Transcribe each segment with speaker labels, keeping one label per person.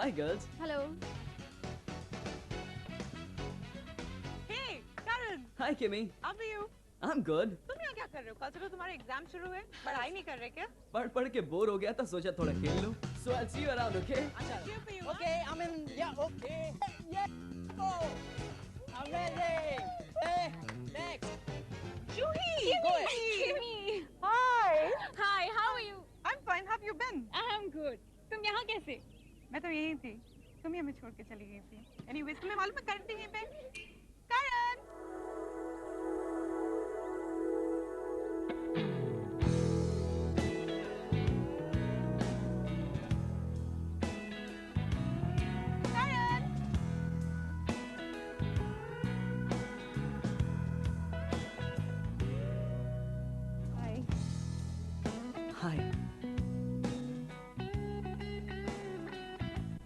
Speaker 1: Hi girls.
Speaker 2: Hello.
Speaker 3: Hey, Karan.
Speaker 1: Hi Kimmy.
Speaker 3: How are you?
Speaker 1: I'm good.
Speaker 3: तुम यहाँ क्या कर रहे हो? कल से तो तुम्हारे एग्जाम शुरू हुए, पढ़ाई नहीं कर रहे क्या?
Speaker 1: पढ़ के बोर हो गया था, सोचा थोड़ा खेल लूं. So I'll see you around, okay?
Speaker 3: Cheer for you, huh?
Speaker 4: Okay, I mean, yeah, okay. Yeah. Oh, amazing. Hey, next.
Speaker 3: Juhi,
Speaker 4: Go ahead.
Speaker 2: Kimmy.
Speaker 3: Hi.
Speaker 2: Hi, how are you?
Speaker 3: I'm fine. How have you been?
Speaker 2: I'm good. तुम यहाँ कैसे?
Speaker 3: मैं तो यहीं थी. तुम ही हमें छोड़ के चली गई थी. Anyways, तुम्हें मालूम है करण थी यहीं पे? करण.
Speaker 1: Hi.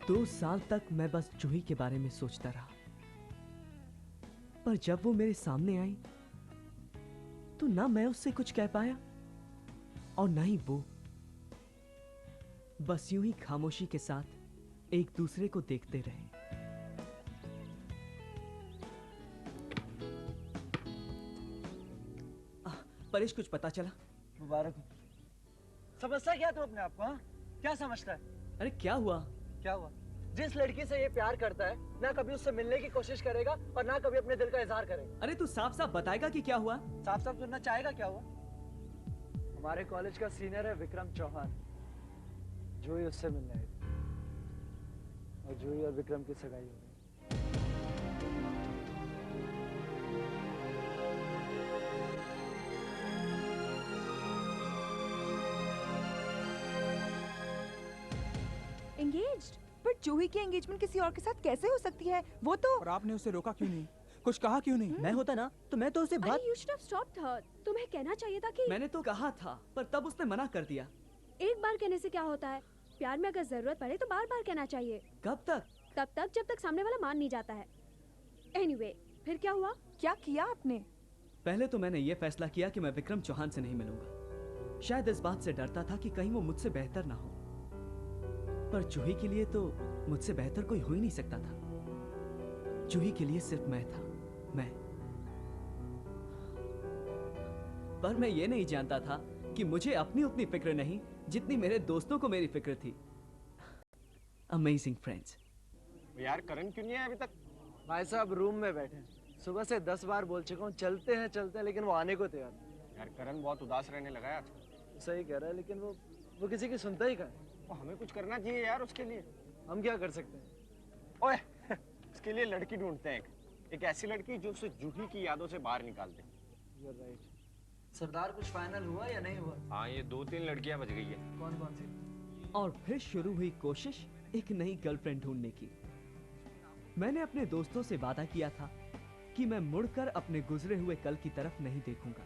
Speaker 1: 2 साल तक मैं बस जूही के बारे में सोचता रहा, पर जब वो मेरे सामने आई तो ना मैं उससे कुछ कह पाया और ना ही वो. बस यूं ही खामोशी के साथ एक दूसरे को देखते रहे. परेश, कुछ पता चला?
Speaker 4: मुबारक हो. समझता क्या तू अपने आप को? हाँ, क्या समझता है?
Speaker 1: अरे क्या हुआ?
Speaker 4: क्या हुआ? जिस लड़की से ये प्यार करता है, ना कभी उससे मिलने की कोशिश करेगा और ना कभी अपने दिल का इजहार करेगा.
Speaker 1: अरे तू साफ साफ बताएगा कि क्या हुआ?
Speaker 4: साफ साफ सुनना चाहेगा क्या हुआ? हमारे कॉलेज का सीनियर है विक्रम चौहान. जूही उससे मिलने आई थी और जूही और विक्रम की सगाई हो गई.
Speaker 5: एंगेज्ड? पर जूही की एंगेजमेंट किसी और के साथ कैसे हो सकती है? वो तो
Speaker 6: और आपने उसे रोका क्यों नहीं? कुछ कहा क्यों नहीं?
Speaker 1: मैं होता ना तो मैं तो उसे बात.
Speaker 2: अरे you should have stopped her. तुम्हें कहना चाहिए था कि
Speaker 1: मैंने तो कहा था, पर तब उसने मना कर दिया.
Speaker 2: एक बार कहने से क्या होता है? प्यार में अगर जरूरत पड़े तो बार बार कहना चाहिए.
Speaker 1: कब तक?
Speaker 2: तब तक जब तक सामने वाला मान नहीं जाता है. Anyway, फिर क्या हुआ?
Speaker 5: क्या किया आपने?
Speaker 1: पहले तो मैंने ये फैसला किया कि मैं विक्रम चौहान से नहीं मिलूंगा. शायद इस बात से डरता था कि कहीं वो मुझसे बेहतर ना हो, पर जूही के लिए तो मुझसे बेहतर कोई हो ही नहीं सकता था. जूही के लिए सिर्फ मैं था, मैं. पर मैं ये नहीं जानता था कि मुझे अपनी उतनी फिक्र नहीं जितनी मेरे दोस्तों को मेरी फिक्र थी. Amazing friends.
Speaker 7: यार करण क्यों नहीं है अभी तक?
Speaker 4: भाई साहब रूम में बैठे हैं. सुबह से 10 बार बोल चुका हूँ चलते हैं, लेकिन वो आने को तैयार नहीं.
Speaker 7: यार करण बहुत उदास रहने लगा है आजकल.
Speaker 4: सही कह रहा है, लेकिन वो किसी की सुनता ही कहाँ है.
Speaker 7: तो हमें कुछ करना चाहिए यार उसके लिए.
Speaker 4: हम क्या कर सकते हैं?
Speaker 7: ओए उसके लिए लड़की ढूंढते हैं. एक ऐसी लड़की जो उसे जूही की यादों से बाहर निकाल दे.
Speaker 4: You're right. सरदार कुछ फाइनल हुआ या नहीं हुआ?
Speaker 7: हाँ, ये 2-3 लड़कियां बच गई है.
Speaker 4: कौन कौन सी?
Speaker 1: और फिर शुरू हुई कोशिश एक नई गर्लफ्रेंड ढूंढने की. मैंने अपने दोस्तों से वादा किया था कि मैं मुड़कर अपने गुजरे हुए कल की तरफ नहीं देखूंगा,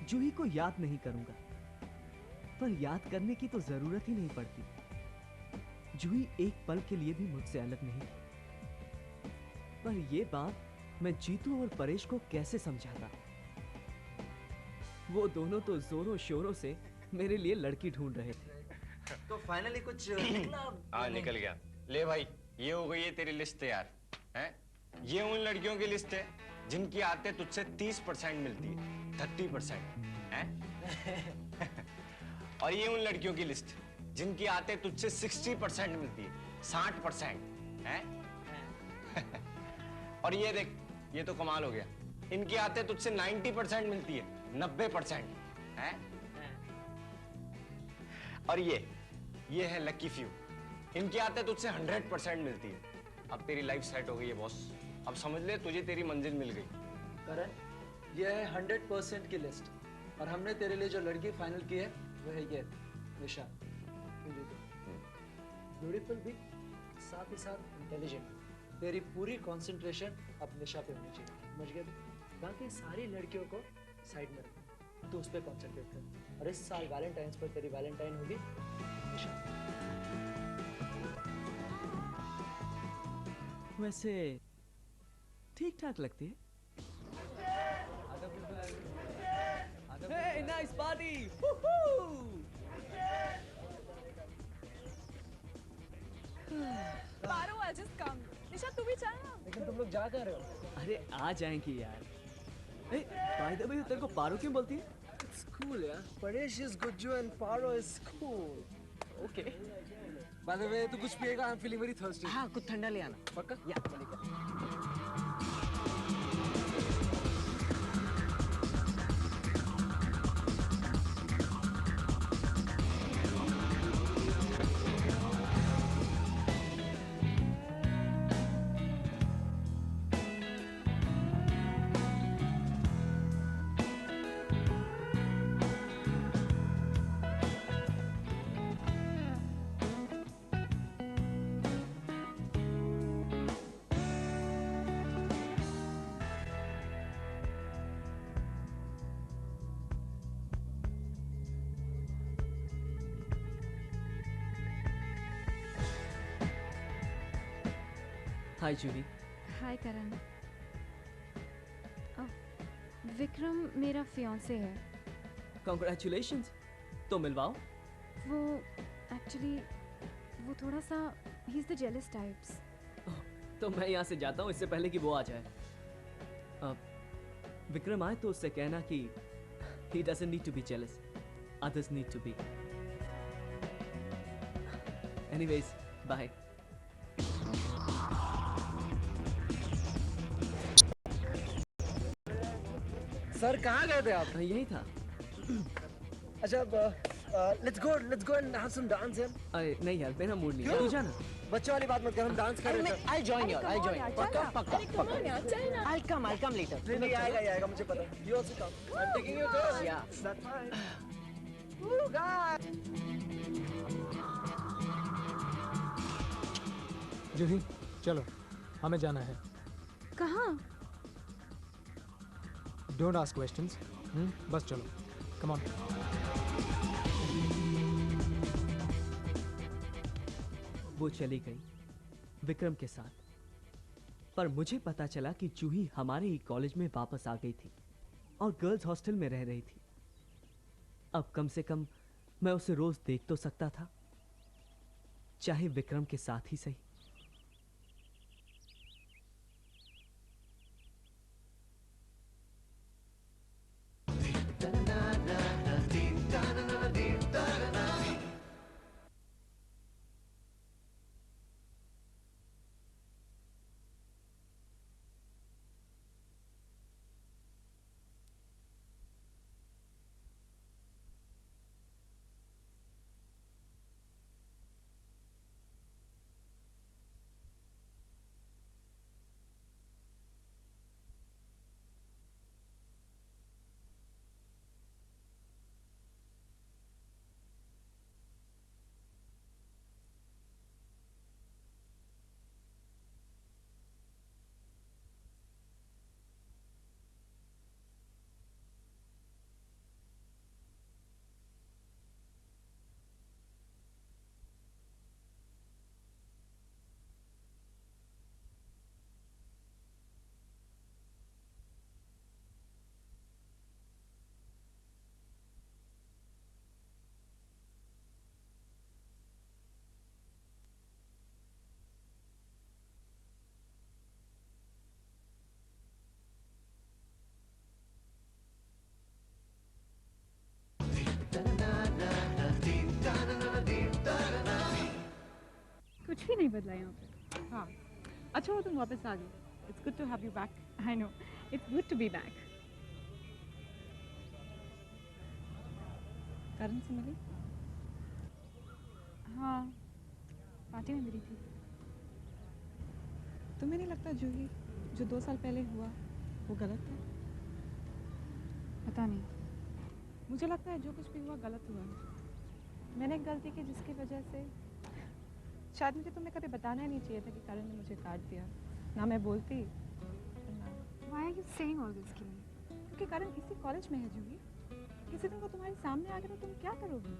Speaker 1: जूही को याद नहीं करूंगा. पर याद करने की तो जरूरत ही नहीं पड़ती. जूही एक पल के लिए भी मुझसे अलग नहीं थी. पर यह बात मैं जीतू और परेश को कैसे समझाता? वो दोनों तो जोरों शोरों से मेरे लिए लड़की ढूंढ रहे थे.
Speaker 4: तो फाइनली कुछ निकला?
Speaker 7: हाँ निकल गया. ले भाई, ये हो गई है तेरी लिस्ट तैयार. हैं? ये उन लड़कियों की लिस्ट है जिनकी आते तुझसे 30% मिलती है. 30%. हैं? और ये उन लड़कियों की लिस्ट जिनकी आते तुझसे 60% मिलती है. 60%. हैं? और ये देख, ये तो कमाल हो गया. इनकी आते तुझसे 90% मिलती है. 90%. हैं? और ये है लकी फ्यू. इनके आते तुझसे 100% मिलती है. अब तेरी लाइफ सेट हो गई है बॉस. अब समझ ले तुझे तेरी मंजिल मिल गई.
Speaker 4: करण, ये है 100% की लिस्ट और हमने तेरे लिए जो लड़की फाइनल की है वो है ये निशा. ब्यूटीफुल भी, साथ ही साथ इंटेलिजेंट. तेरी पूरी कंसंट्रेशन अब निशा पे होनी चाहिए. समझ गए? बाकी सारी लड़कियों को साइड में रख, तू उस पर कॉन्सेंट्रेट कर. और इस साल वैलेंटाइंस पर तेरी वैलेंटाइन होगी निशा.
Speaker 1: वैसे ठीक ठाक लगती है. Hey, nice party! Woohoo!
Speaker 4: आ कहाँ रहे हो?
Speaker 1: अरे आ जाएंगे यार। बाय द वे तेरे को पारो क्यों बोलती है?
Speaker 4: It's cool, yeah. Paresh is Gujju and Paro is cool.
Speaker 1: Okay.
Speaker 4: By the way, तू कुछ पिएगा? I'm feeling very thirsty.
Speaker 8: हाँ कुछ ठंडा ले आना।
Speaker 4: पक्का?
Speaker 8: या
Speaker 1: हाय जूही।
Speaker 9: हाय करण। विक्रम मेरा फियांसे है।
Speaker 1: कॉन्ग्रेचुलेशंस। तो मिलवाओ।
Speaker 9: वो एक्चुअली वो थोड़ा सा he is the jealous types.
Speaker 1: तो मैं यहाँ से जाता हूँ इससे पहले कि वो आ जाए। विक्रम आए तो उससे कहना कि he doesn't need to be jealous, others need to be. Anyways, bye.
Speaker 4: Sir कहाँ गए थे आप?
Speaker 1: यही था।
Speaker 4: अच्छा let's go and have some dance यार।
Speaker 1: अरे नहीं यार मेरा मूड नहीं है।
Speaker 4: क्यों?
Speaker 1: तू जाना।
Speaker 4: बच्चों वाली बात मत कर, हम डांस कर रहे हैं।
Speaker 8: I'll join you. I'll join. पक्का पक्का पक्का। I'll come later.
Speaker 4: नहीं आएगा ही आएगा मुझे पता है। You also come. I'm taking you girls.
Speaker 8: Yeah.
Speaker 4: That's fine. Woo guys.
Speaker 10: जूही चलो हमें जाना है।
Speaker 9: कहाँ?
Speaker 10: Don't ask questions. बस चलो कम ऑन।
Speaker 1: वो चली गई विक्रम के साथ, पर मुझे पता चला कि जूही हमारे ही कॉलेज में वापस आ गई थी और गर्ल्स हॉस्टल में रह रही थी। अब कम से कम मैं उसे रोज देख तो सकता था, चाहे विक्रम के साथ ही सही।
Speaker 3: कुछ भी नहीं बदला यहाँ पे। हाँ अच्छा हो तुम वापस आ गए। It's good to have you back. I know it's good to be back. Karan से मिली? हाँ पार्टी में मिली थी। तुम्हें नहीं लगता जूही जो 2 साल पहले हुआ वो गलत था? पता नहीं, मुझे लगता है जो कुछ भी हुआ गलत हुआ। मैंने एक गलती की जिसकी वजह से शायद मुझे तुम्हें कभी बताना ही नहीं चाहिए था कि करण ने मुझे काट दिया। ना मैं बोलती ना।
Speaker 9: Why are you saying all this to me?
Speaker 3: क्योंकि करण इसी कॉलेज में है जूही। किसी दिन वो तुम्हारे सामने आ गया तो तुम क्या करोगी?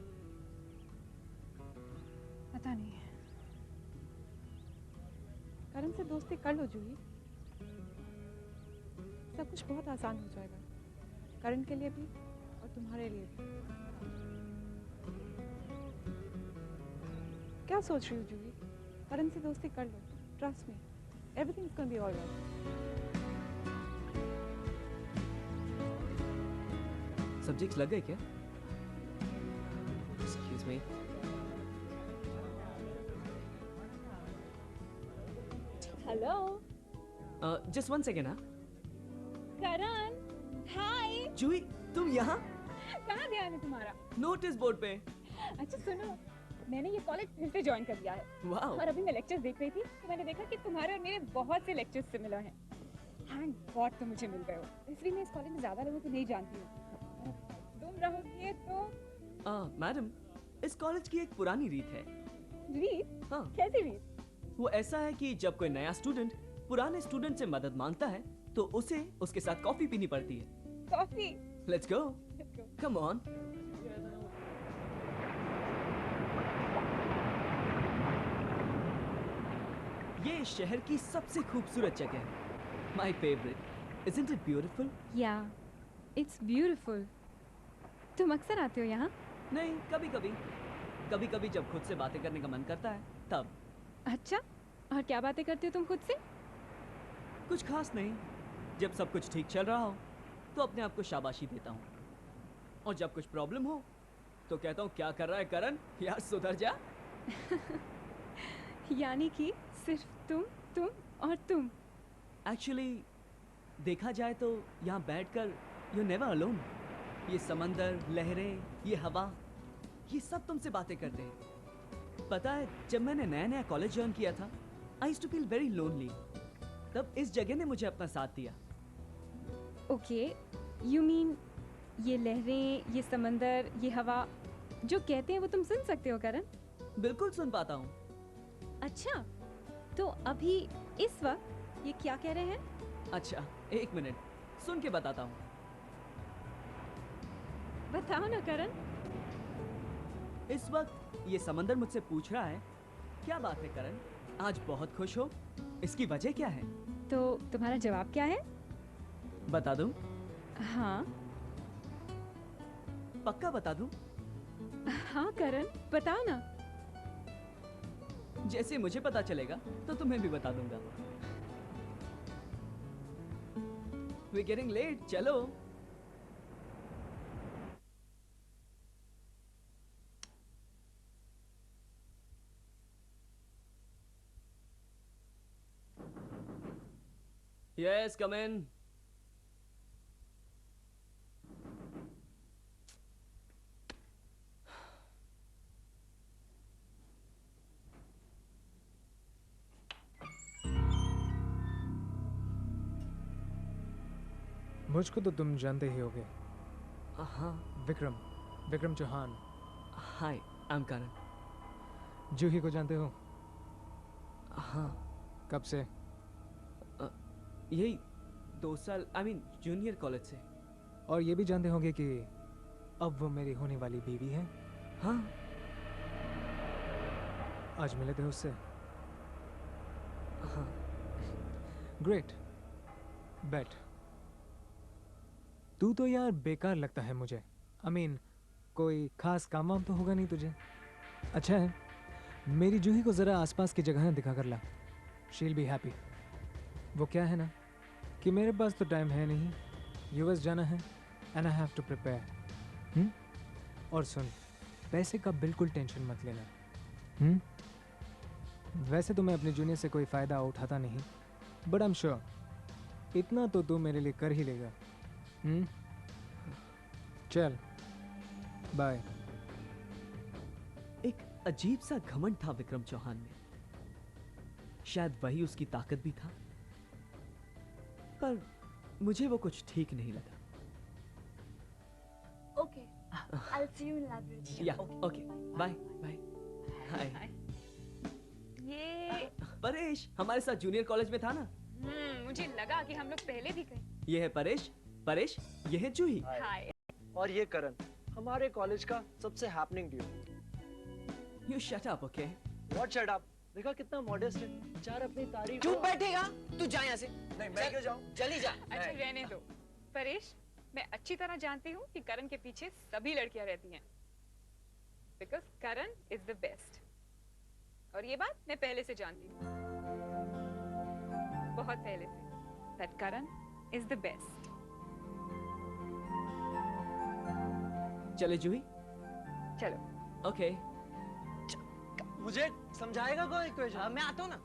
Speaker 3: पता नहीं। करण से दोस्ती कर लो जूही, सब कुछ बहुत आसान हो जाएगा, करण के लिए भी और तुम्हारे लिए भी। क्या सोच रही हो जूही? करण से दोस्ती कर लो, trust me. Everything's gonna be all right.
Speaker 1: Subjects लग गए क्या? Excuse me.
Speaker 2: Hello
Speaker 1: Just one second, हाँ?
Speaker 2: करण, हाय।
Speaker 1: जूही, तुम यहाँ?
Speaker 2: कहाँ ध्यान है तुम्हारा?
Speaker 1: नोटिस बोर्ड पे।
Speaker 2: अच्छा सुनो, मैंने ये कॉलेज फिर से ज्वाइन कर लिया है।
Speaker 1: वाह।
Speaker 2: और अभी मैं लेक्चर्स देख रही थी तो मैंने देखा कि तुम्हारे और मेरे बहुत से लेक्चर्स सिमिलर हैं। थैंक गॉड तुम मुझे मिल गए हो। इसलिए मैं इस कॉलेज में ज़्यादा लोगों को नहीं जानती हूँ। तुम रहोगे तो
Speaker 1: मैडम, इस कॉलेज की एक पुरानी रीत है।
Speaker 2: रीत?
Speaker 1: हाँ।
Speaker 2: कैसी रीत?
Speaker 1: वो ऐसा है कि जब कोई नया स्टूडेंट पुराने स्टूडेंट से मदद मांगता है तो उसे उसके साथ कॉफी पीनी पड़ती है।
Speaker 2: Coffee?
Speaker 1: Let's go. Come on. ये इस शहर की सबसे खूबसूरत जगह है। My favourite. Isn't it beautiful?
Speaker 9: या, इट्स ब्यूटीफुल। तुम अक्सर आते हो यहाँ?
Speaker 1: नहीं, कभी-कभी। कभी-कभी जब खुद से बातें करने का मन करता है तब।
Speaker 9: अच्छा, और क्या बातें करते हो तुम खुद से?
Speaker 1: कुछ खास नहीं। जब सब कुछ ठीक चल रहा हो तो अपने आप को शाबाशी देता हूँ, और जब कुछ प्रॉब्लम हो तो कहता हूँ क्या कर रहा है करण, यार सुधर जा।
Speaker 9: यानी कि सिर्फ तुम और तुम।
Speaker 1: एक्चुअली देखा जाए तो यहाँ बैठकर यू नेवर अलोन। ये समंदर, लहरें, ये हवा, ये सब तुमसे बातें करते हैं। पता है, जब मैंने नया कॉलेज ज्वाइन किया था, I used to feel very lonely. तब इस जगह ने मुझे अपना साथ दिया।
Speaker 9: ओके, यू मीन ये लहरें, ये समंदर, ये हवा जो कहते हैं वो तुम सुन सकते हो करण?
Speaker 1: बिल्कुल सुन पाता हूँ।
Speaker 9: अच्छा, तो अभी इस वक्त ये क्या कह रहे हैं?
Speaker 1: अच्छा, एक मिनट, सुन के बताता हूँ।
Speaker 9: बताओ ना करण।
Speaker 1: इस वक्त ये समंदर मुझसे पूछ रहा है, क्या बात है करण, आज बहुत खुश हो, इसकी वजह क्या है?
Speaker 9: तो तुम्हारा जवाब क्या है?
Speaker 1: बता दूं?
Speaker 9: हाँ।
Speaker 1: पक्का बता दूं?
Speaker 9: हाँ करण, बताओ ना।
Speaker 1: जैसे मुझे पता चलेगा तो तुम्हें भी बता दूंगा। We're getting late, चलो। Yes, come in.
Speaker 10: मुझको तो तुम जानते ही होगे।
Speaker 1: हाँ।
Speaker 10: विक्रम चौहान।
Speaker 1: हाय, आई एम करण।
Speaker 10: जूही को जानते हो?
Speaker 1: हाँ।
Speaker 10: कब से?
Speaker 1: यही 2 साल, आई मीन जूनियर कॉलेज से।
Speaker 10: और ये भी जानते होंगे कि अब वो मेरी होने वाली बीवी है।
Speaker 1: हाँ।
Speaker 10: आज मिले थे उससे।
Speaker 1: हाँ।
Speaker 10: ग्रेट। बैठ। तू तो यार बेकार लगता है मुझे। आई मीन कोई खास काम वाम तो होगा नहीं तुझे? अच्छा है, मेरी जूही को जरा आसपास की जगह दिखा कर ला। She'll be happy. वो क्या है ना कि मेरे पास तो टाइम है नहीं, यूएस जाना है and I have to prepare. और सुन, पैसे का बिल्कुल टेंशन मत लेना। वैसे तो मैं अपने जूनियर से कोई फ़ायदा उठाता नहीं, बट आई एम श्योर इतना तो तू मेरे लिए कर ही लेगा। चल बाय।
Speaker 1: एक अजीब सा घमंड था विक्रम चौहान में। शायद वही उसकी ताकत भी था, पर मुझे वो कुछ ठीक नहीं लगा।
Speaker 2: Okay, I'll see you in library.
Speaker 1: या ओके, बाय बाय। हाय।
Speaker 2: ये
Speaker 1: परेश हमारे साथ जूनियर कॉलेज में था ना।
Speaker 2: मुझे लगा कि हम लोग पहले भी गए।
Speaker 1: ये है परेश, ये है जूही।
Speaker 2: हाय।
Speaker 4: और ये करण, हमारे कॉलेज का सबसे happening due.
Speaker 1: You shut up, okay?
Speaker 4: What shut up? देखा कितना मॉडेस्ट है, बेचारा अपनी तारीफ।
Speaker 8: चुप बैठेगा? तू जा यहाँ से।
Speaker 4: नहीं, मैं क्यों जाऊँ?
Speaker 8: चली जा।
Speaker 11: अच्छा रहने दो। परेश, मैं अच्छी तरह जानती हूँ कि करण के पीछे सभी लड़कियां रहती हैं, because Karan is the best. और ये बात मैं पहले से जानती हूँ। बहुत पहले से that Karan is the best.
Speaker 1: चले जूही?
Speaker 11: चलो.
Speaker 1: ओके.
Speaker 4: मुझे समझाएगा कोई इक्वेशन?
Speaker 8: मैं आता हूँ ना.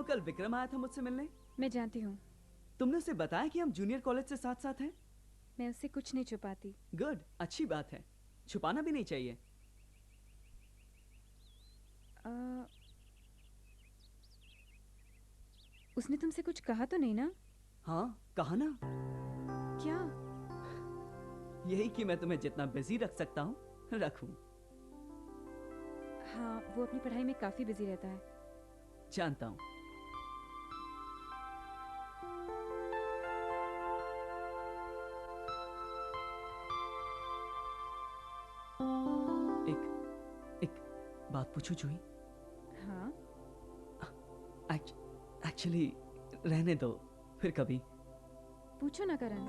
Speaker 1: कल विक्रम आया था मुझसे मिलने.
Speaker 9: मैं जानती हूँ.
Speaker 1: तुमने उसे बताया कि हम जूनियर कॉलेज से साथ साथ हैं?
Speaker 9: मैं उससे कुछ नहीं छुपाती.
Speaker 1: गुड, अच्छी बात है. छुपाना भी नहीं चाहिए.
Speaker 9: उसने तुमसे कुछ कहा तो नहीं ना?
Speaker 1: हाँ, कहा ना.
Speaker 9: क्या?
Speaker 1: यही कि मैं तुम्हें जितना बिजी रख सकता हूँ रखूं.
Speaker 9: हाँ, वो अपनी पढ़ाई में काफी बिजी रहता है.
Speaker 1: जानता हूँ. एक बात पूछूं जूही?
Speaker 9: हाँ.
Speaker 1: एक्चुअली रहने दो, फिर कभी.
Speaker 9: पूछो ना Karan.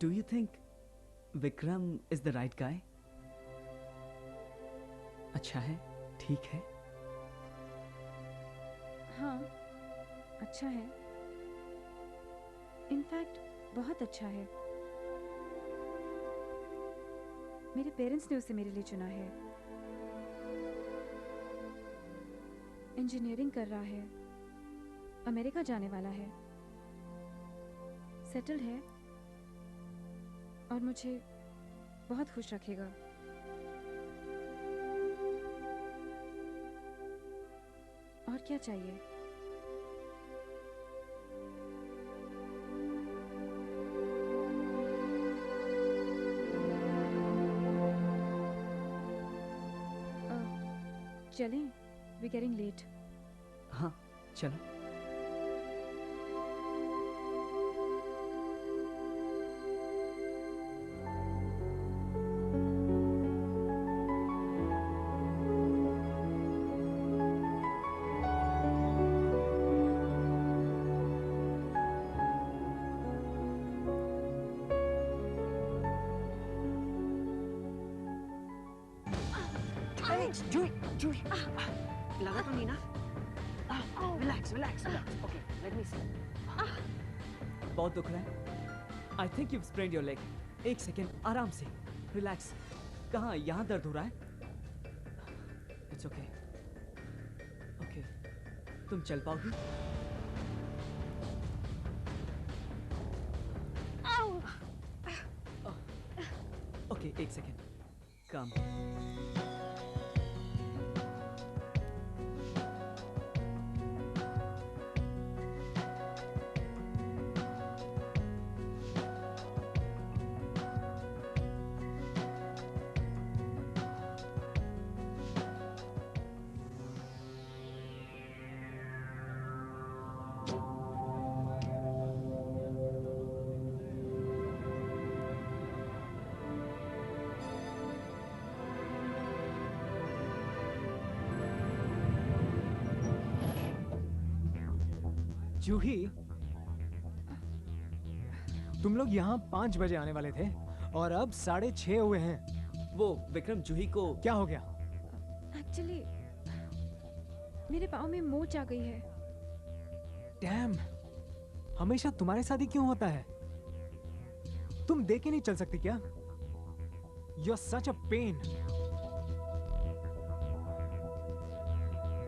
Speaker 1: Do you think Vikram is the right guy? अच्छा है, ठीक है.
Speaker 9: हाँ, अच्छा है. इनफैक्ट बहुत अच्छा है. मेरे पेरेंट्स ने उसे मेरे लिए चुना है. इंजीनियरिंग कर रहा है, अमेरिका जाने वाला है, सेटल्ड है और मुझे बहुत खुश रखेगा. और क्या चाहिए? चलें? We're getting late.
Speaker 1: हाँ, चलो.
Speaker 8: जूही, लगा तो नहीं ना? Relax. Okay, let me see.
Speaker 1: बहुत दुख रहा है. I think you've sprained your leg. एक सेकेंड, आराम से. Relax. कहाँ? यहाँ दर्द हो रहा है? It's okay. Okay. तुम चल पाओगी? Okay, एक सेकेंड. Come.
Speaker 10: जूही, तुम लोग यहाँ 5 बजे आने वाले थे और अब 6:30 हुए हैं।
Speaker 1: वो विक्रम, जूही को
Speaker 10: क्या हो गया?
Speaker 9: एक्चुअली मेरे पाँव में मोच आ गई है।
Speaker 10: डैम, हमेशा तुम्हारे साथ ही क्यों होता है? तुम देख के नहीं चल सकती क्या? You're such a pain.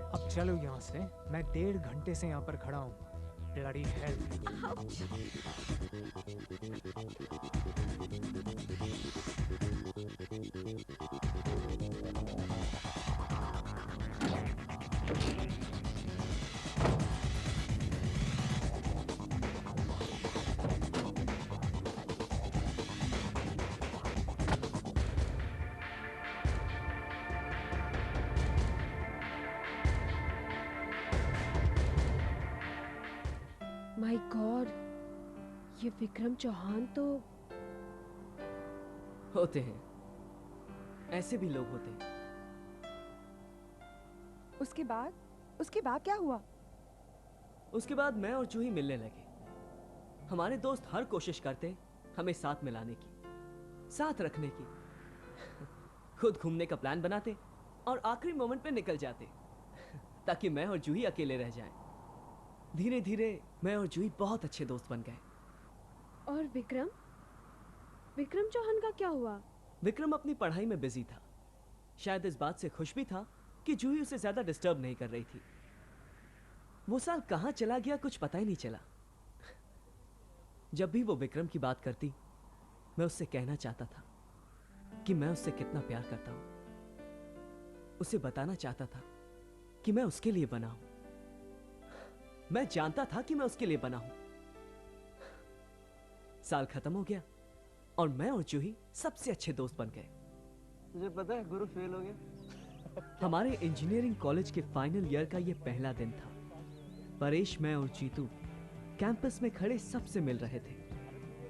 Speaker 10: अब चलो यहाँ से, मैं 1.5 घंटे से यहाँ पर खड़ा हूँ। Bloody hell.
Speaker 12: माय गॉड, ये विक्रम चौहान तो
Speaker 1: होते हैं, ऐसे भी लोग होते हैं।
Speaker 5: उसके बाद क्या हुआ?
Speaker 1: उसके बाद मैं और जूही मिलने लगे। हमारे दोस्त हर कोशिश करते हमें साथ मिलाने की, साथ रखने की। खुद घूमने का प्लान बनाते और आखिरी मोमेंट पे निकल जाते ताकि मैं और जूही अकेले रह जाएं। धीरे धीरे मैं और जूही बहुत अच्छे दोस्त बन गए।
Speaker 12: और विक्रम चौहान का क्या हुआ?
Speaker 1: विक्रम अपनी पढ़ाई में बिजी था। शायद इस बात से खुश भी था कि जूही उसे ज्यादा डिस्टर्ब नहीं कर रही थी। वो साल कहां चला गया कुछ पता ही नहीं चला। जब भी वो विक्रम की बात करती, मैं उससे कहना चाहता था कि मैं उससे कितना प्यार करता हूं। उसे बताना चाहता था कि मैं उसके लिए बना हूं। मैं जानता था कि मैं उसके लिए बना हूं। साल खत्म हो गया और मैं और जूही सबसे अच्छे दोस्त बन गए।
Speaker 4: तुझे पता है गुरु फेल हो गया।
Speaker 1: हमारे इंजीनियरिंग कॉलेज के फाइनल ईयर का यह पहला दिन था। परेश, मैं और जीतू कैंपस में खड़े सबसे मिल रहे थे।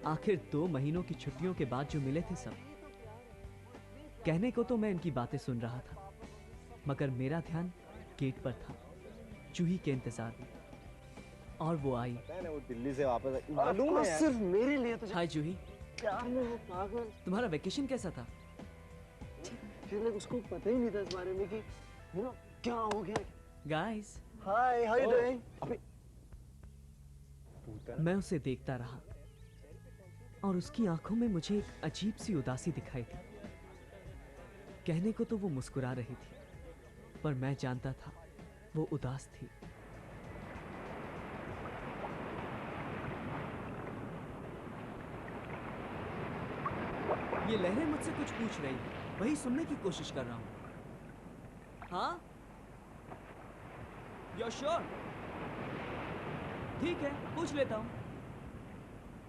Speaker 1: आखिर 2 महीनों की छुट्टियों के बाद जो मिले थे सब। कहने को तो मैं इनकी बातें सुन रहा था, मगर मेरा ध्यान गेट पर था, जूही के इंतजार में। और वो आई।
Speaker 13: वो दिल्ली से वापस आई। मालूम है
Speaker 4: सिर्फ मेरे लिए तो।
Speaker 1: हाय जूही,
Speaker 4: प्यार में वो पागल।
Speaker 1: तुम्हारा वेकेशन कैसा था?
Speaker 4: फिर उसको पता ही नहीं था इस बारे में कि क्या हो गया।
Speaker 1: Guys,
Speaker 4: hi, how you doing?
Speaker 1: मैं उसे देखता रहा और उसकी आंखों में मुझे एक अजीब सी उदासी दिखाई थी। कहने को तो वो मुस्कुरा रही थी, पर मैं जानता था वो उदास थी। ये लहरें मुझसे कुछ पूछ रही हैं, वही सुनने की कोशिश कर रहा हूं। हाँ? You're sure? ठीक है, पूछ लेता हूं।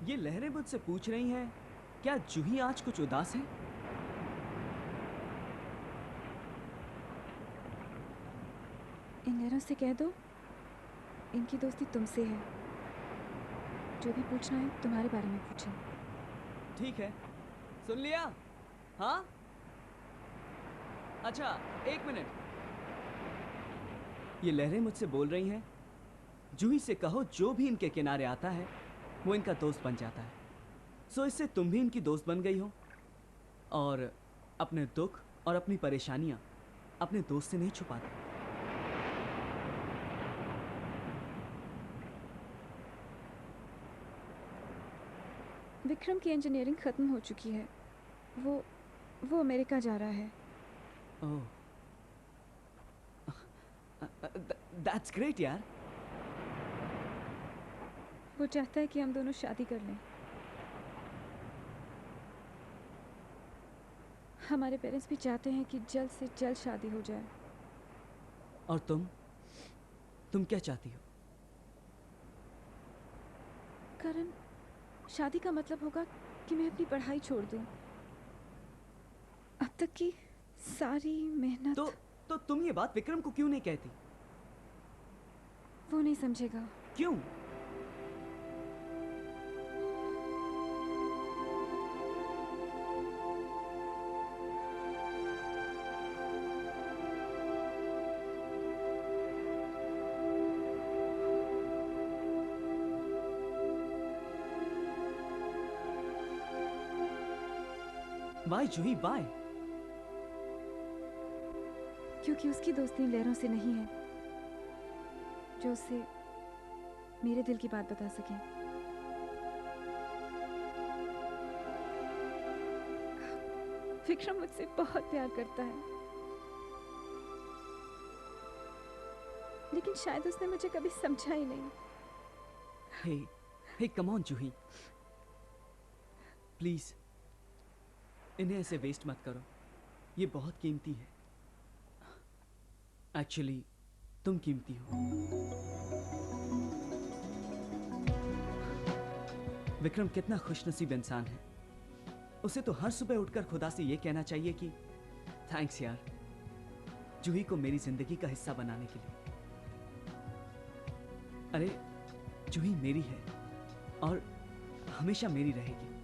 Speaker 1: ये लहरें मुझसे पूछ रही हैं, क्या जूही आज कुछ उदास है?
Speaker 9: इन लहरों से कह दो, इनकी दोस्ती तुमसे है। जो भी पूछना है तुम्हारे बारे में पूछें।
Speaker 1: ठीक है, सुन लिया? हाँ? अच्छा, 1 मिनट। ये लहरें मुझसे बोल रही हैं, जूही से कहो जो भी इनके किनारे आता है वो इनका दोस्त बन जाता है। सो इससे तुम भी इनकी दोस्त बन गई हो और अपने दुख और अपनी परेशानियां अपने दोस्त से नहीं छुपाते।
Speaker 9: विक्रम की इंजीनियरिंग खत्म हो चुकी है। वो अमेरिका जा रहा है।
Speaker 1: ओह, दैट्स ग्रेट यार।
Speaker 9: वो चाहता है कि हम दोनों शादी कर लें। हमारे पेरेंट्स भी चाहते हैं कि जल्द से जल्द शादी हो जाए।
Speaker 1: और तुम क्या चाहती हो?
Speaker 9: करण, शादी का मतलब होगा कि मैं अपनी पढ़ाई छोड़ दूं। अब तक की सारी मेहनत।
Speaker 1: तो तुम ये बात विक्रम को क्यों नहीं कहती?
Speaker 9: वो नहीं समझेगा।
Speaker 1: क्यों? Why, Juhi, why?
Speaker 9: क्योंकि उसकी दोस्ती लहरों से नहीं है जो उससे मेरे दिल की बात बता सके। विक्रम मुझसे बहुत प्यार करता है, लेकिन शायद उसने मुझे कभी समझा ही नहीं।
Speaker 1: Hey, come on, Juhi. Please इन्हें ऐसे वेस्ट मत करो, ये बहुत कीमती है। एक्चुअली तुम कीमती हो। विक्रम कितना खुशनसीब इंसान है, उसे तो हर सुबह उठकर खुदा से ये कहना चाहिए कि थैंक्स यार, जूही को मेरी जिंदगी का हिस्सा बनाने के लिए। अरे जूही मेरी है और हमेशा मेरी रहेगी।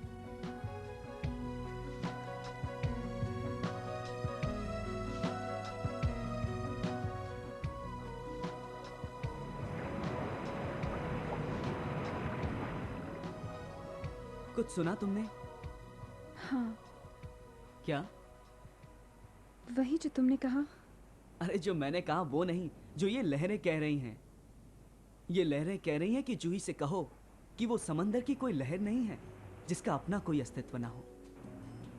Speaker 1: कुछ सुना तुमने?
Speaker 9: हाँ।
Speaker 1: क्या?
Speaker 9: वही जो तुमने कहा।
Speaker 1: अरे जो मैंने कहा वो नहीं, जो ये लहरें कह रही हैं। ये लहरें कह रही हैं कि जूही से कहो कि वो समंदर की कोई लहर नहीं है जिसका अपना कोई अस्तित्व ना हो,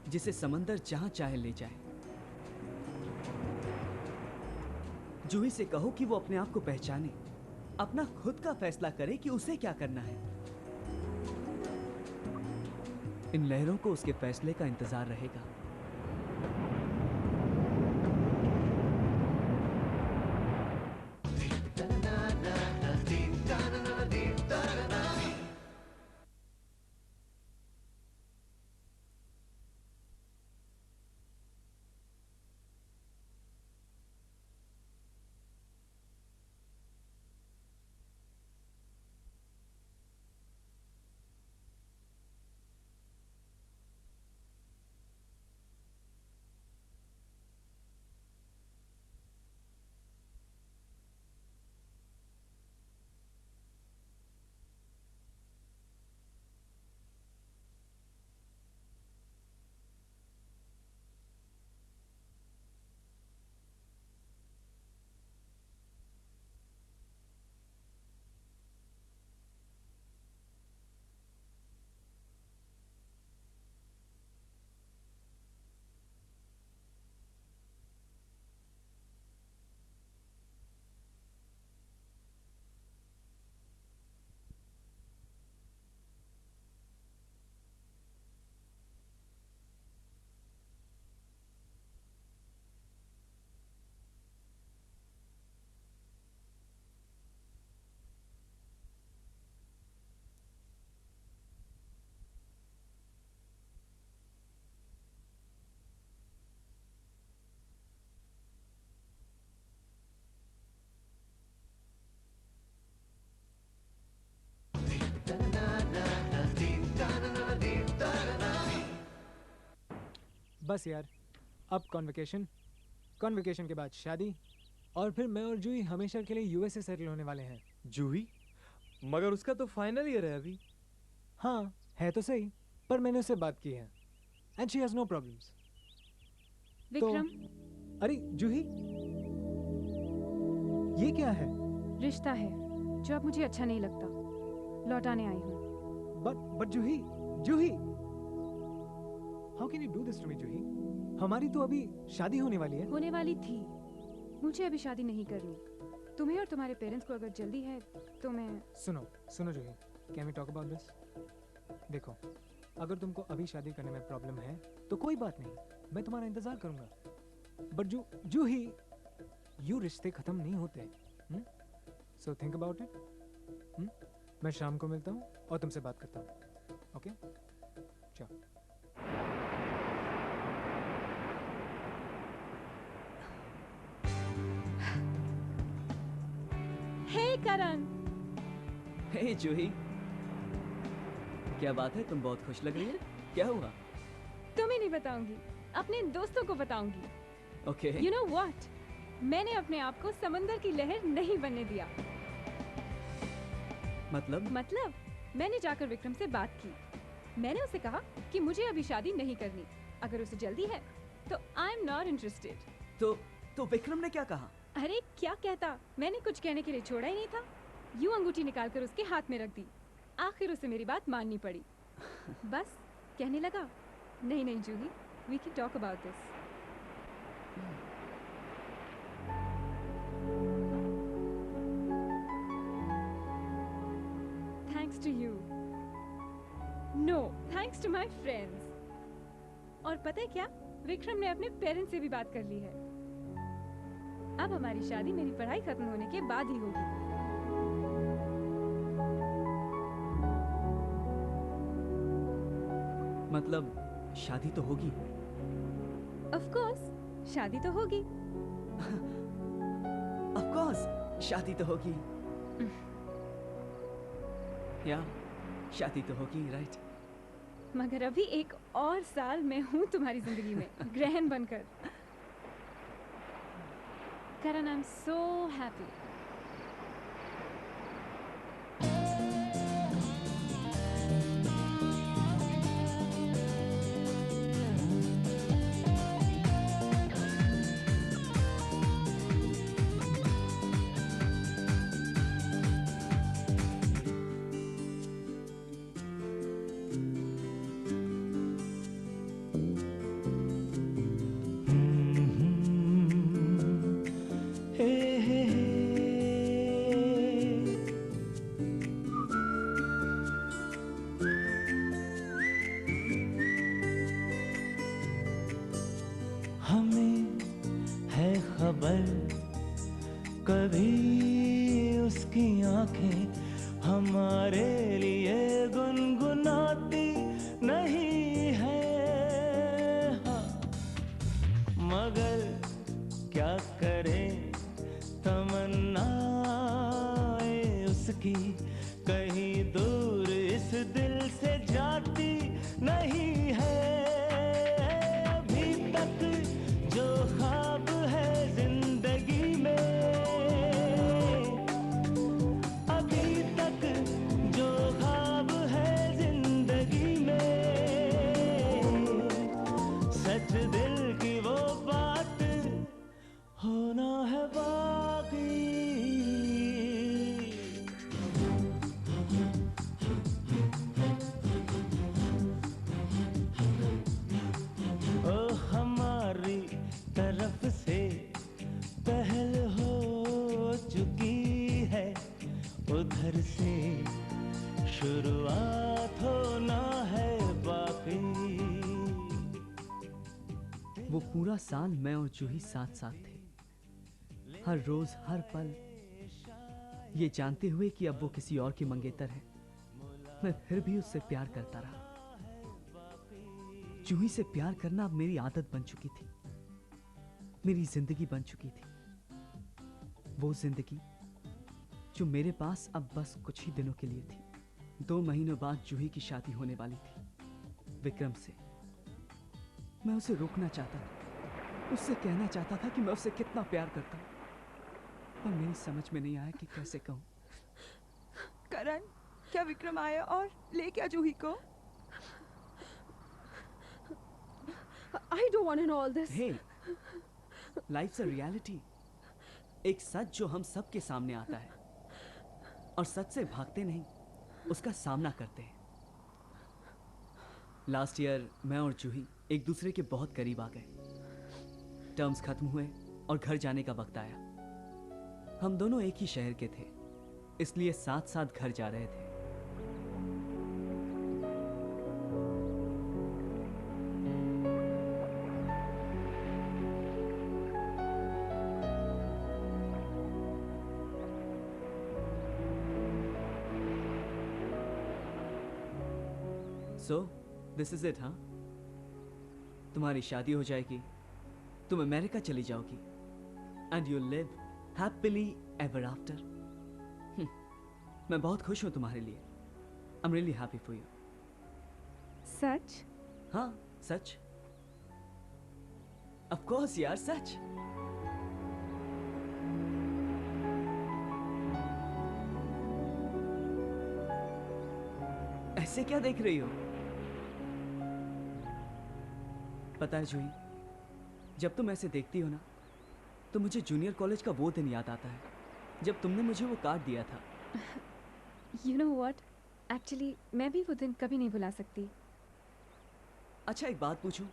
Speaker 1: जिसे समंदर जहां चाहे ले जाए। जूही से कहो कि वो अपने आप को पहचाने, अपना खुद का फैसला करे कि उसे क्या करना है। इन लहरों को उसके फैसले का इंतजार रहेगा।
Speaker 10: बस यार, अब कॉन्वोकेशन के बाद शादी, और फिर मैं और जूही हमेशा के लिए यूएसए सेटल होने वाले हैं।
Speaker 14: जूही? मगर उसका तो फाइनल ईयर है अभी।
Speaker 10: हाँ है तो सही, पर मैंने उससे बात की है and she has no problems.
Speaker 9: Vikram.
Speaker 10: अरे जूही, ये क्या है?
Speaker 9: रिश्ता है जो अब मुझे अच्छा नहीं लगता, लौटाने आई हूँ।
Speaker 10: But Juhi, how can you do this to me Juhi? हमारी तो अभी शादी होने वाली है।
Speaker 9: होने वाली थी, मुझे अभी शादी नहीं करनी। तुम्हें और तुम्हारे पेरेंट्स को अगर जल्दी है तो मैं।
Speaker 10: सुनो Juhi, can we talk about this? देखो, अगर तुमको अभी शादी करने में प्रॉब्लम है तो कोई बात नहीं, मैं तुम्हारा इंतजार करूंगा। बट जूही, यू रिश्ते खत्म नहीं होते। So think about it. मैं शाम को मिलता हूँ और तुमसे बात करता हूँ। ओके, चलो।
Speaker 9: हे करण।
Speaker 1: हे जूही, क्या बात है, तुम बहुत खुश लग रही है। क्या हुआ?
Speaker 9: तुम्हें नहीं बताऊंगी, अपने दोस्तों को बताऊंगी।
Speaker 1: ओके।
Speaker 9: यू नो व्हाट, मैंने अपने आप को समंदर की लहर नहीं बनने दिया।
Speaker 1: मतलब
Speaker 9: मैंने जाकर विक्रम से बात की। मैंने उसे कहा कि मुझे अभी शादी नहीं करनी, अगर उसे जल्दी है तो आई एम नॉट इंटरेस्टेड।
Speaker 1: तो विक्रम ने क्या कहा?
Speaker 9: अरे क्या कहता, मैंने कुछ कहने के लिए छोड़ा ही नहीं था। यूं अंगूठी निकालकर उसके हाथ में रख दी। आखिर उसे मेरी बात माननी पड़ी। बस कहने लगा, नहीं नहीं Juhi, we can talk about this. Thanks to you, no thanks to my friends. और पता है क्या, विक्रम ने अपने पेरेंट्स से भी बात कर ली है। अब हमारी शादी मेरी पढ़ाई खत्म होने के बाद ही होगी।
Speaker 1: मतलब शादी तो होगी?
Speaker 9: ऑफ कोर्स, शादी तो होगी।
Speaker 1: ऑफ कोर्स, शादी तो होगी। या शादी तो होगी, राइट?
Speaker 9: मगर अभी एक और साल मैं हूँ तुम्हारी जिंदगी में ग्रहण बनकर। करण, आई एम सो हैप्पी।
Speaker 15: हमें है खबर कभी उसकी आंखें हमारे लिए गुनगुनाती नहीं है। हाँ, मगर क्या करें, तमन्नाएं उसकी कहीं दूर इस दिल से जाती नहीं है। अभी तक जो ख्वाब है जिंदगी में, अभी तक जो ख्वाब है जिंदगी में, सच दिल की वो बात होना है बाकी। ओ हमारी तरफ से पहल हो चुकी है, उधर से शुरुआत होना है बाकी।
Speaker 1: वो पूरा साल मैं और जूही साथ साथ थे, हर रोज हर पल, ये जानते हुए कि अब वो किसी और की मंगेतर है, मैं फिर भी उससे प्यार करता रहा। जूही से प्यार करना अब मेरी आदत बन चुकी थी, मेरी जिंदगी बन चुकी थी। वो जिंदगी जो मेरे पास अब बस कुछ ही दिनों के लिए थी। 2 महीनों बाद जूही की शादी होने वाली थी विक्रम से। मैं उसे रोकना चाहता था, उससे कहना चाहता था कि मैं उससे कितना प्यार करता हूँ, पर मेरी समझ में नहीं आया कि कैसे कहूँ।
Speaker 5: करण, क्या विक्रम आया और ले क्या जूही को?
Speaker 12: I don't want to know all this.
Speaker 1: Hey, life's a reality. एक सच जो हम सबके सामने आता है, और सच से भागते नहीं, उसका सामना करते हैं। लास्ट ईयर मैं और जूही एक दूसरे के बहुत करीब आ गए। टर्म्स खत्म हुए और घर जाने का वक्त आया। हम दोनों एक ही शहर के थे, इसलिए साथ साथ घर जा रहे थे। So, this is it, हाँ? तुम्हारी शादी हो जाएगी, तुम अमेरिका चली जाओगी, and you'll live happily ever after. मैं बहुत खुश हूँ तुम्हारे लिए. I'm really happy for you.
Speaker 9: सच?
Speaker 1: हाँ, सच. Of course यार, सच. ऐसे क्या देख रही हो? पता है जूही, जब तुम ऐसे देखती हो ना तो मुझे जूनियर कॉलेज का वो दिन याद आता है जब तुमने मुझे वो कार्ड दिया था।
Speaker 9: You know what? एक्चुअली मैं भी वो दिन कभी नहीं भुला सकती।
Speaker 1: अच्छा एक बात पूछूं?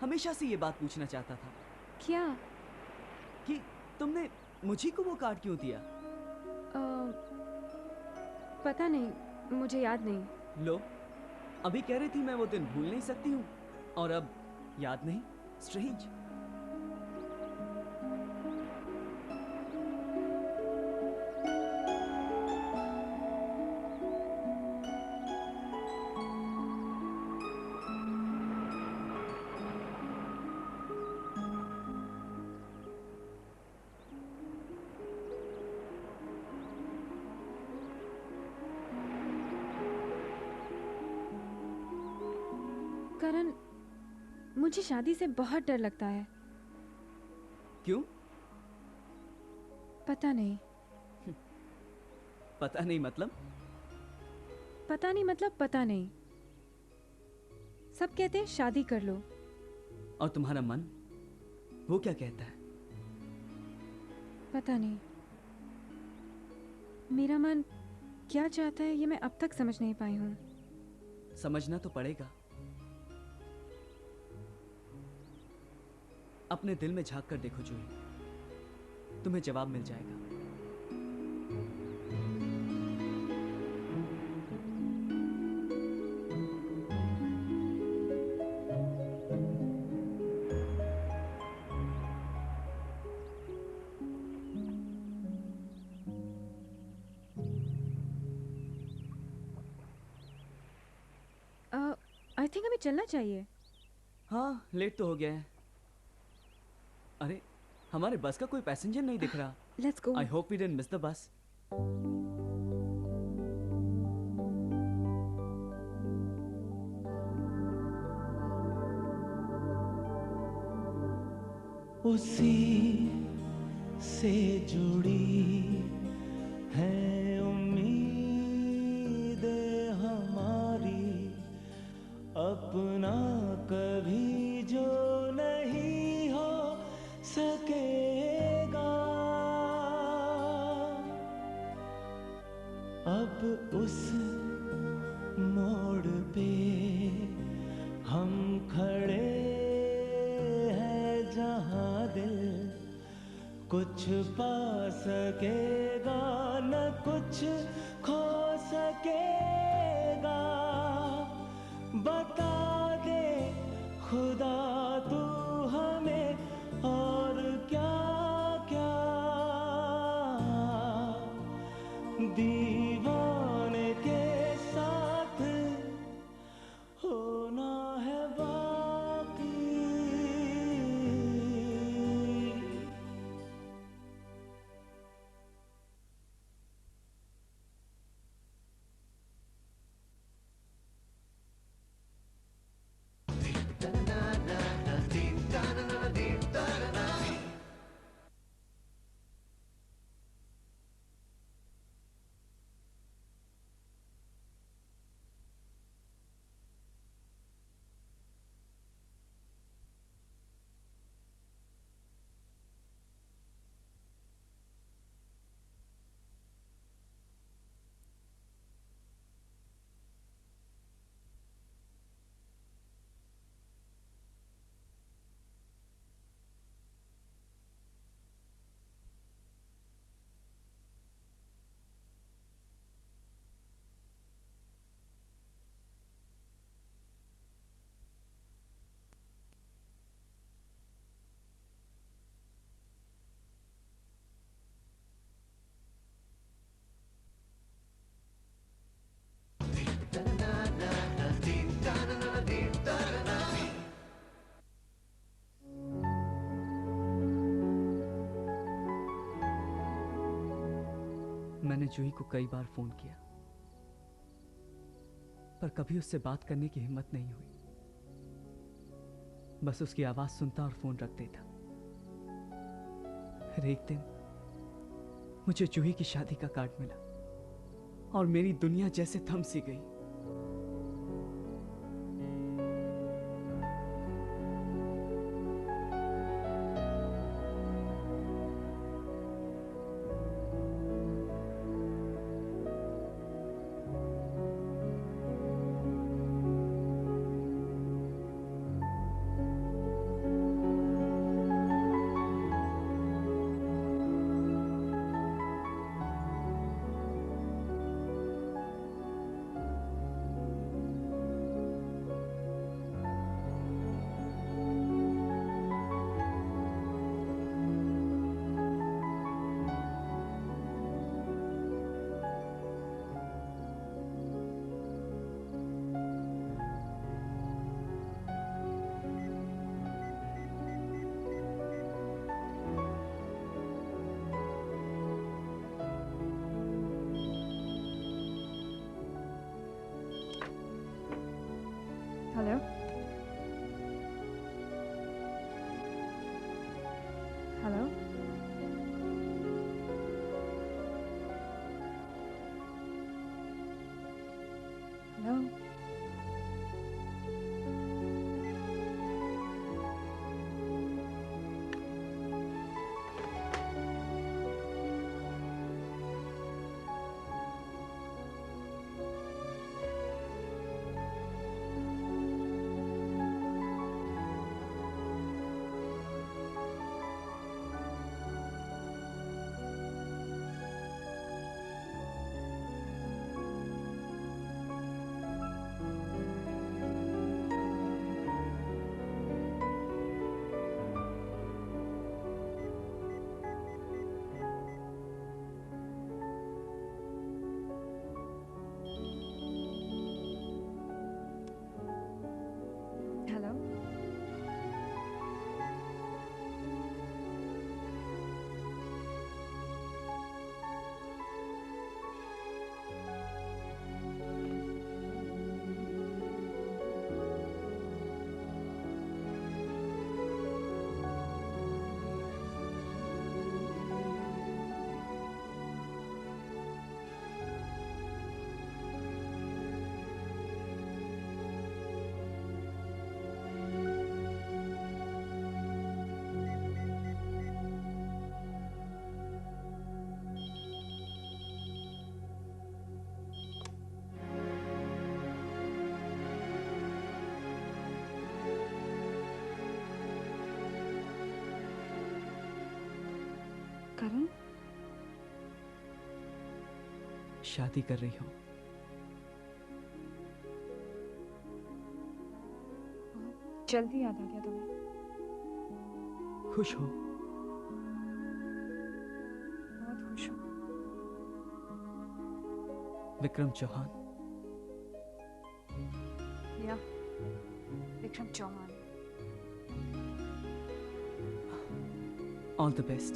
Speaker 1: हमेशा से ये बात पूछना चाहता था।
Speaker 9: क्या?
Speaker 1: कि तुमने मुझे को वो कार्ड क्यों दिया?
Speaker 9: पता नहीं, मुझे याद नहीं।
Speaker 1: लो, अभी कह रही थी मैं वो दिन भूल नहीं सकती हूँ और अब याद नहीं। स्ट्रेंज।
Speaker 9: करण, मुझे शादी से बहुत डर लगता है।
Speaker 1: क्यों?
Speaker 9: पता नहीं।
Speaker 1: पता नहीं मतलब?
Speaker 9: पता नहीं मतलब पता नहीं। सब कहते हैं शादी कर लो।
Speaker 1: और तुम्हारा मन वो क्या कहता है?
Speaker 9: पता नहीं। मेरा मन क्या चाहता है ये मैं अब तक समझ नहीं पाई हूँ।
Speaker 1: समझना तो पड़ेगा। अपने दिल में झांक कर देखो जूही, तुम्हें जवाब मिल जाएगा।
Speaker 9: आई थिंक हमें चलना चाहिए।
Speaker 1: हाँ, लेट तो हो गया है। अरे, हमारे बस का कोई पैसेंजर नहीं दिख रहा।
Speaker 9: Let's go.
Speaker 1: I hope we didn't miss the bus.
Speaker 15: उसी से जुड़ी है उम्मीदें हमारी, अपना कभी जो नहीं हो सकेगा। अब उस मोड़ पे हम खड़े हैं जहां दिल कुछ पा सकेगा न कुछ खो सकेगा। बता दे खुदा तू हमें और क्या क्या दीवाने के साथ होना है बाकी।
Speaker 1: मैंने जूही को कई बार फोन किया पर कभी उससे बात करने की हिम्मत नहीं हुई। बस उसकी आवाज सुनता और फोन रख देता। फिर एक दिन मुझे जूही की शादी का कार्ड मिला और मेरी दुनिया जैसे थम सी गई।
Speaker 2: करण,
Speaker 1: शादी कर रही हो।
Speaker 2: जल्दी याद आ गया तुम्हें।
Speaker 1: खुश हो?
Speaker 2: बहुत खुश हूँ।
Speaker 1: विक्रम चौहान।
Speaker 2: या Vikram Chauhan.
Speaker 1: All the best.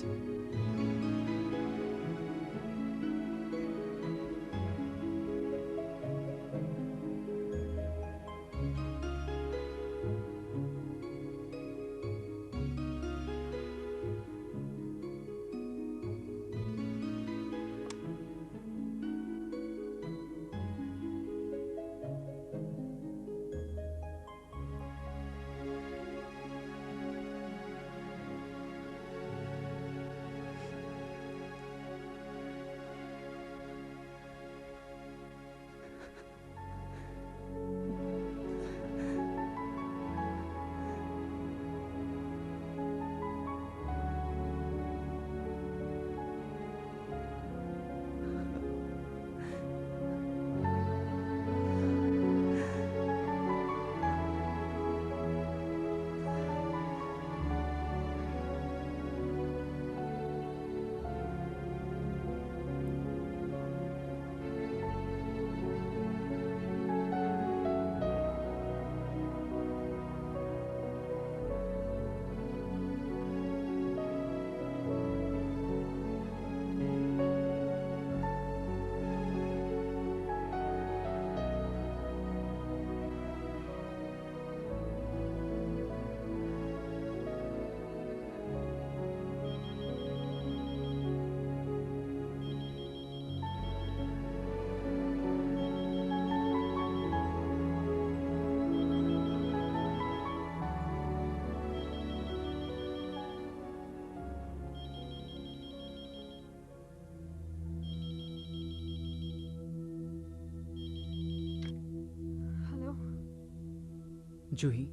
Speaker 1: Juhi,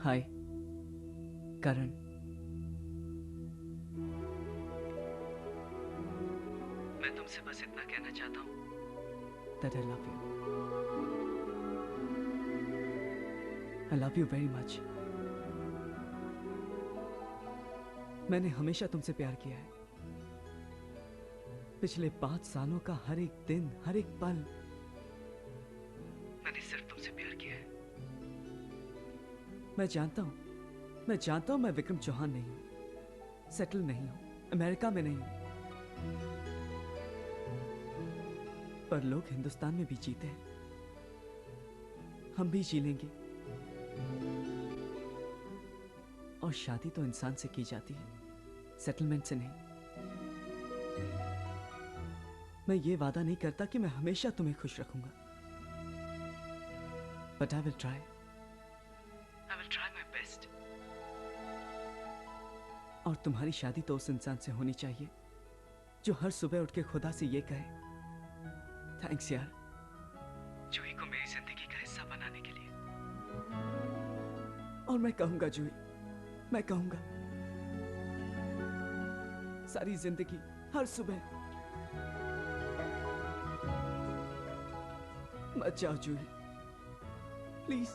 Speaker 1: hi. Karan, मैं तुमसे बस इतना कहना चाहता हूँ that I love you. I love you very much. मैंने हमेशा तुमसे प्यार किया है। पिछले 5 सालों का हर एक दिन, हर एक पल मैंने सिर्फ तुमसे प्यार किया है। मैं जानता हूं मैं विक्रम चौहान नहीं हूं, सेटल नहीं हूं, अमेरिका में नहीं हूं, पर लोग हिंदुस्तान में भी जीते हैं। हम भी जी लेंगे। और शादी तो इंसान से की जाती है, सेटलमेंट से नहीं। मैं ये वादा नहीं करता कि मैं हमेशा तुम्हें खुश रखूंगा, but I will try my best. और तुम्हारी शादी तो उस इंसान से होनी चाहिए जो हर सुबह उठ के खुदा से ये कहे, थैंक्स यार, जूही को मेरी जिंदगी का हिस्सा बनाने के लिए। और मैं कहूंगा जूही, मैं कहूंगा सारी जिंदगी, हर सुबह, मत जाओ जूही, प्लीज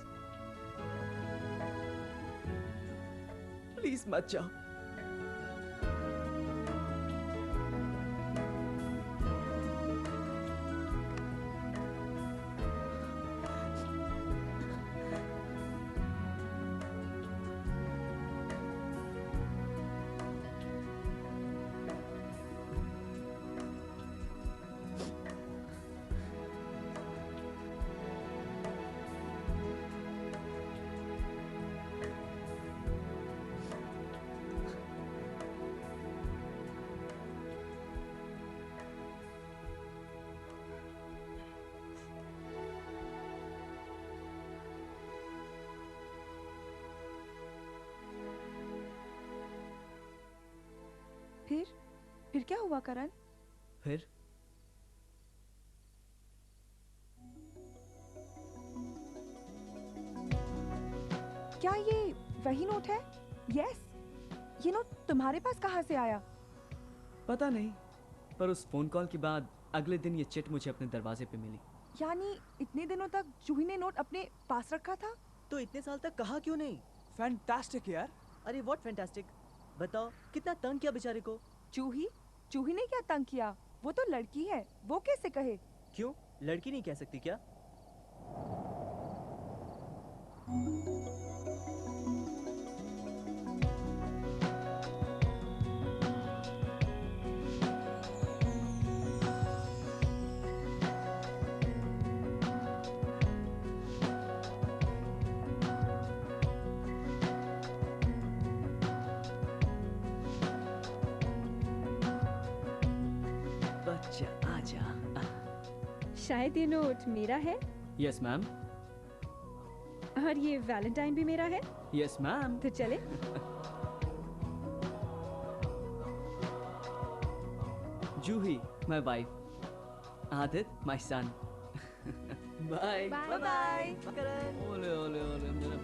Speaker 1: प्लीज मत जाओ।
Speaker 5: फिर क्या हुआ करण?
Speaker 1: फिर
Speaker 5: क्या ये वही नोट है? यस, ये नोट तुम्हारे पास कहाँ से आया?
Speaker 1: पता नहीं, पर उस फोन कॉल के बाद अगले दिन ये चिट मुझे अपने दरवाजे पे मिली।
Speaker 5: यानी इतने दिनों तक जूही ने नोट अपने पास रखा था?
Speaker 16: तो इतने साल तक कहा क्यों नहीं?
Speaker 6: फैंटास्टिक यार।
Speaker 16: अरे व्हाट फैंटास्टिक? बताओ कितना तंग किया बेचारे को।
Speaker 5: जूही? जूही ने क्या तंग किया? वो तो लड़की है, वो कैसे कहे?
Speaker 16: क्यों, लड़की नहीं कह सकती क्या?
Speaker 1: बच्चा आजा।
Speaker 9: शायद ये नोट मेरा है
Speaker 1: यस मैम।
Speaker 9: और ये वैलेंटाइन भी मेरा है।
Speaker 1: Yes ma'am.
Speaker 9: तो चले।
Speaker 1: Juhi my wife, Aditya my son. Bye
Speaker 5: bye bye.
Speaker 1: ओले ओले ओले मेरा